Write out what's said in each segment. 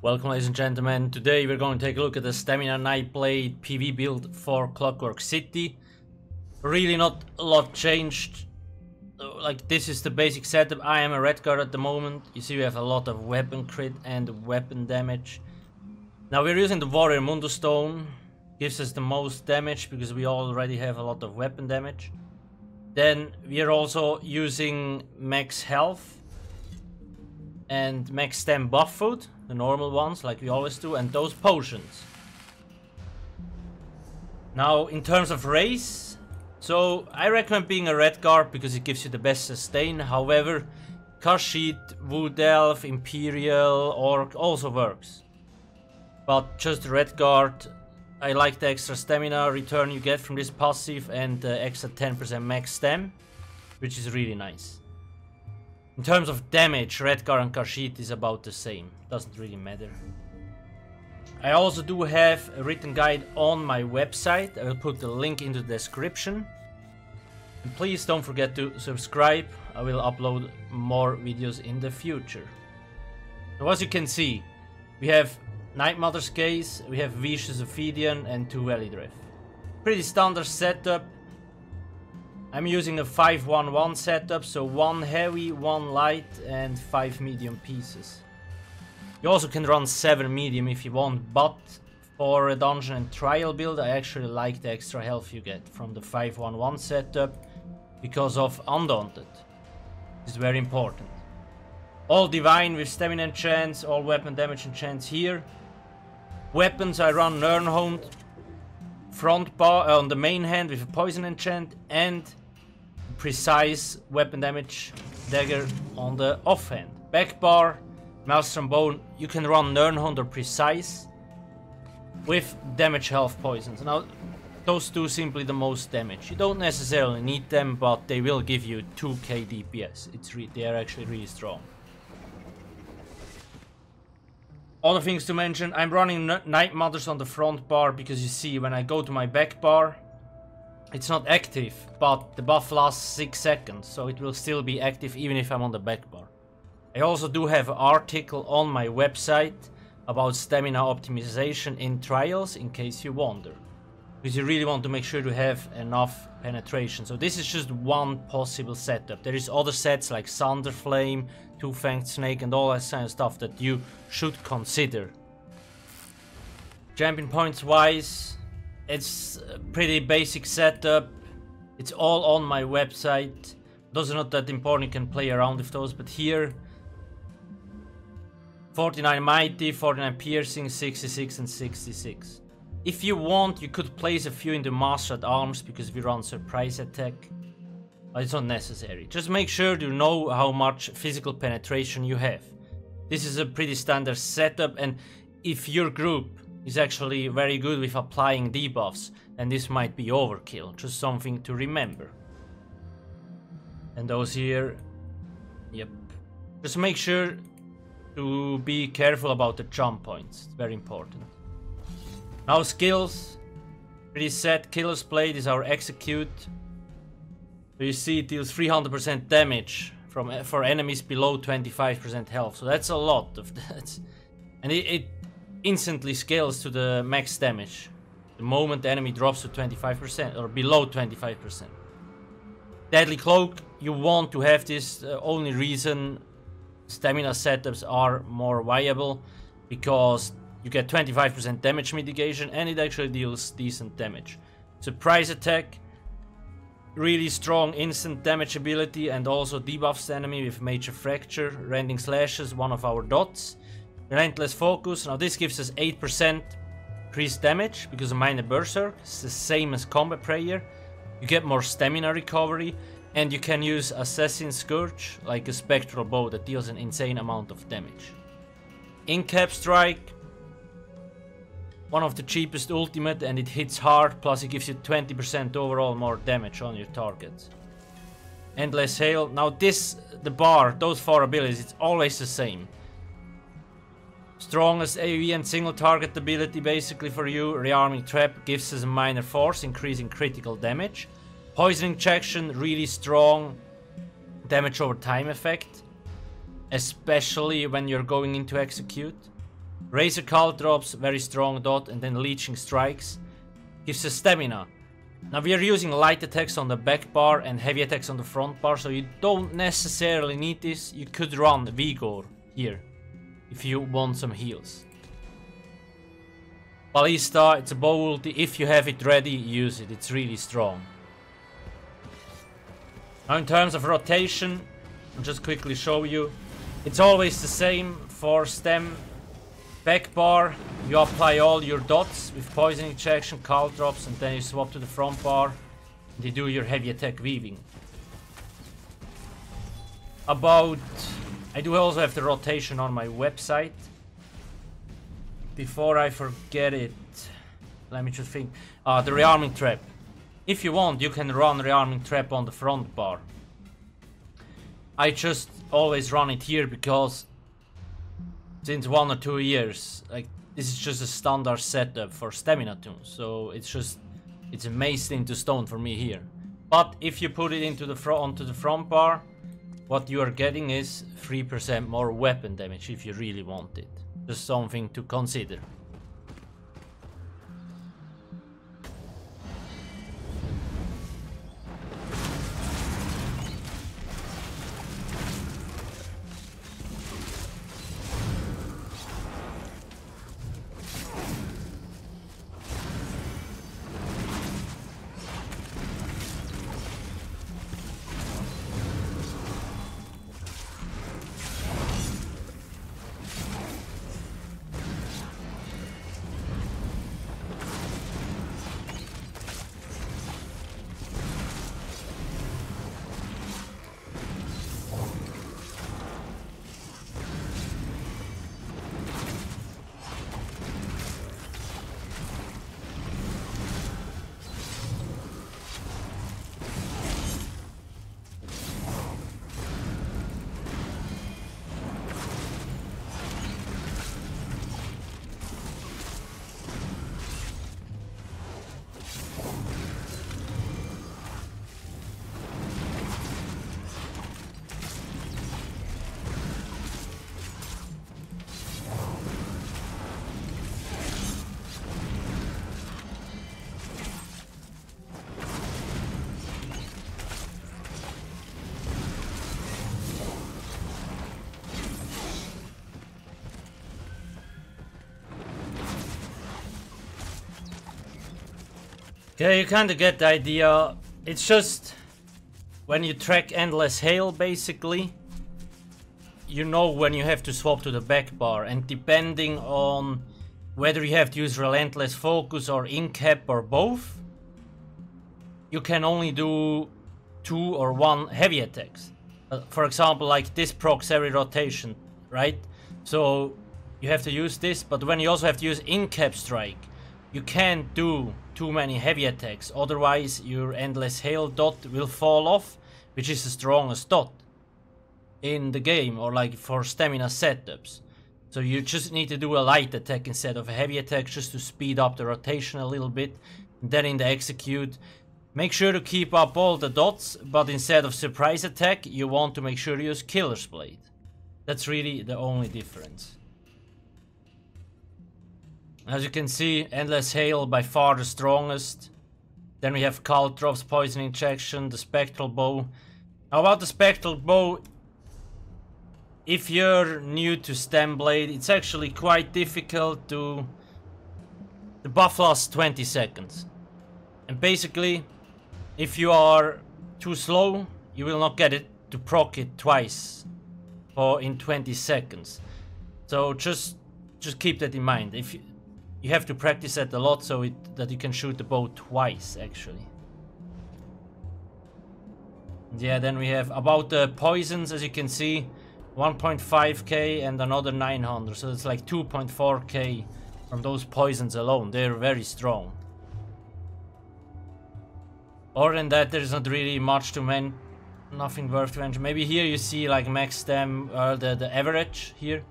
Welcome ladies and gentlemen, today we're going to take a look at the Stamina Nightblade PvE build for Clockwork City. Really not a lot changed, like this is the basic setup. I am a red guard at the moment. You see we have a lot of weapon crit and weapon damage. Now we're using the Warrior Mundo Stone, gives us the most damage because we already have a lot of weapon damage. Then we are also using max health and max stem buff food, the normal ones like we always do, and those potions. Now in terms of race, so I recommend being a red guard because it gives you the best sustain. However, Khajiit, Wood Elf, Imperial, Orc also works. But just red guard, I like the extra stamina return you get from this passive and the extra 10% max stem, which is really nice. In terms of damage, Redguard and Khajiit is about the same, doesn't really matter. I also do have a written guide on my website. I will put the link into the description. And please don't forget to subscribe. I will upload more videos in the future. So as you can see, we have Night Mother's Gaze, we have Vicious Ophidian and 2 Elidref. Pretty standard setup. I'm using a 5-1-1 setup, so 1 heavy, 1 light and 5 medium pieces. You also can run 7 medium if you want, but for a dungeon and trial build I actually like the extra health you get from the 5-1-1 setup because of Undaunted. It's very important. All divine with stamina enchants, all weapon damage enchants here. Weapons I run Nirnhound front bar on the main hand with a poison enchant and precise weapon damage dagger on the offhand. Back bar, Maelstrom Bone, you can run Nirnhound or precise with damage health poisons. Now those do simply the most damage. You don't necessarily need them, but they will give you 2k DPS. They are actually really strong. Other things to mention, I'm running Night Mothers on the front bar because you see when I go to my back bar, it's not active, but the buff lasts 6 seconds, so it will still be active even if I'm on the back bar. I also do have an article on my website about stamina optimization in trials in case you wonder. Because you really want to make sure to have enough penetration. So this is just one possible setup. There is other sets like Thunder Flame, Two-Fanged Snake and all that kind of stuff that you should consider. Champion points wise, it's a pretty basic setup. It's all on my website. Those are not that important, you can play around with those, but here 49 Mighty, 49 Piercing, 66 and 66. If you want, you could place a few into Master at Arms because we run Surprise Attack. But it's not necessary. Just make sure to know how much physical penetration you have. This is a pretty standard setup, and if your group is actually very good with applying debuffs, then this might be overkill. Just something to remember. And those here, yep. Just make sure to be careful about the jump points. It's very important. Now skills, pretty set. Killer's Blade is our execute. So you see it deals 300% damage for enemies below 25% health. So that's a lot of that. And it instantly scales to the max damage the moment the enemy drops to 25% or below 25%. Deadly Cloak, you want to have this. Only reason stamina setups are more viable because you get 25% damage mitigation and it actually deals decent damage. Surprise Attack, really strong instant damage ability and also debuffs the enemy with Major Fracture. Rending Slashes, one of our dots. Relentless Focus, now this gives us 8% increased damage because of Minor Berserk. It's the same as Combat Prayer. You get more stamina recovery and you can use Assassin's Scourge like a Spectral Bow that deals an insane amount of damage. Incap Strike, one of the cheapest ultimate and it hits hard, plus it gives you 20% overall more damage on your targets. Endless Hail, now the bar, those 4 abilities, it's always the same. Strongest AoE and single target ability basically for you. Rearming Trap gives us a minor force, increasing critical damage. Poison Injection, really strong damage over time effect, especially when you're going into execute. Razor Caltrops, very strong dot, and then Leeching Strikes. Gives us stamina. Now we are using light attacks on the back bar and heavy attacks on the front bar, so you don't necessarily need this. You could run Vigor here, if you want some heals. Ballista, it's a bow ulti. If you have it ready, use it. It's really strong. Now in terms of rotation, I'll just quickly show you. It's always the same for stem. Back bar, you apply all your dots with poison injection, caltrops, and then you swap to the front bar and you do your heavy attack weaving. I do also have the rotation on my website. Before I forget it, let me just think. The rearming trap. If you want, you can run rearming trap on the front bar. I just always run it here because since 1 or 2 years, like, this is just a standard setup for stamina tunes, so it's amazing to stone for me here. But if you put it into onto the front bar, what you are getting is 3% more weapon damage if you really want it. Just something to consider. Okay, you kinda get the idea. It's just when you track Endless Hail, basically, you know when you have to swap to the back bar, and depending on whether you have to use Relentless Focus or Incap or both, you can only do 2 or 1 heavy attacks. For example, like this procs every rotation, right? So you have to use this, but when you also have to use Incap Strike, you can't do too many heavy attacks, otherwise your Endless Hail dot will fall off, which is the strongest dot in the game, or like for stamina setups. So you just need to do a light attack instead of a heavy attack, just to speed up the rotation a little bit. And then in the execute, make sure to keep up all the dots, but instead of surprise attack, you want to make sure you use Killer's Blade. That's really the only difference. As you can see, Endless Hail by far the strongest. Then we have Caltrops, Poison Injection, the Spectral Bow. Now about the Spectral Bow, if you're new to Stem Blade, it's actually quite difficult to... The buff lasts 20 seconds. And basically, if you are too slow, you will not get it to proc it twice in 20 seconds. So just keep that in mind. If you have to practice that a lot so that you can shoot the bow twice, actually. Yeah, then we have about the poisons, as you can see, 1.5k and another 900, so it's like 2.4k from those poisons alone. They're very strong. Other than that, there's not really much to nothing worth to mention. Maybe here you see like max stem, the average here.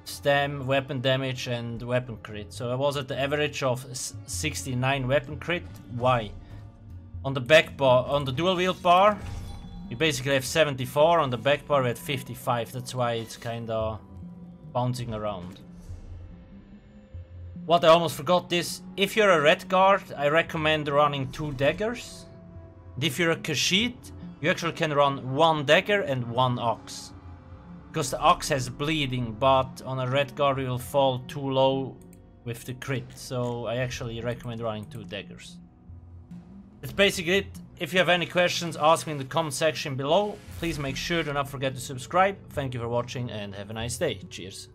Stem, weapon damage and weapon crit. So I was at the average of 69 weapon crit. Why? On the back bar, on the dual wield bar, you basically have 74. On the back bar we had 55. That's why it's kinda bouncing around. What I almost forgot is, if you're a red guard, I recommend running 2 daggers. And if you're a Khajiit, you actually can run 1 dagger and 1 axe. Because the axe has bleeding, but on a red guard you will fall too low with the crit. So I actually recommend running 2 daggers. That's basically it. If you have any questions, ask me in the comment section below. Please make sure to not forget to subscribe. Thank you for watching and have a nice day. Cheers.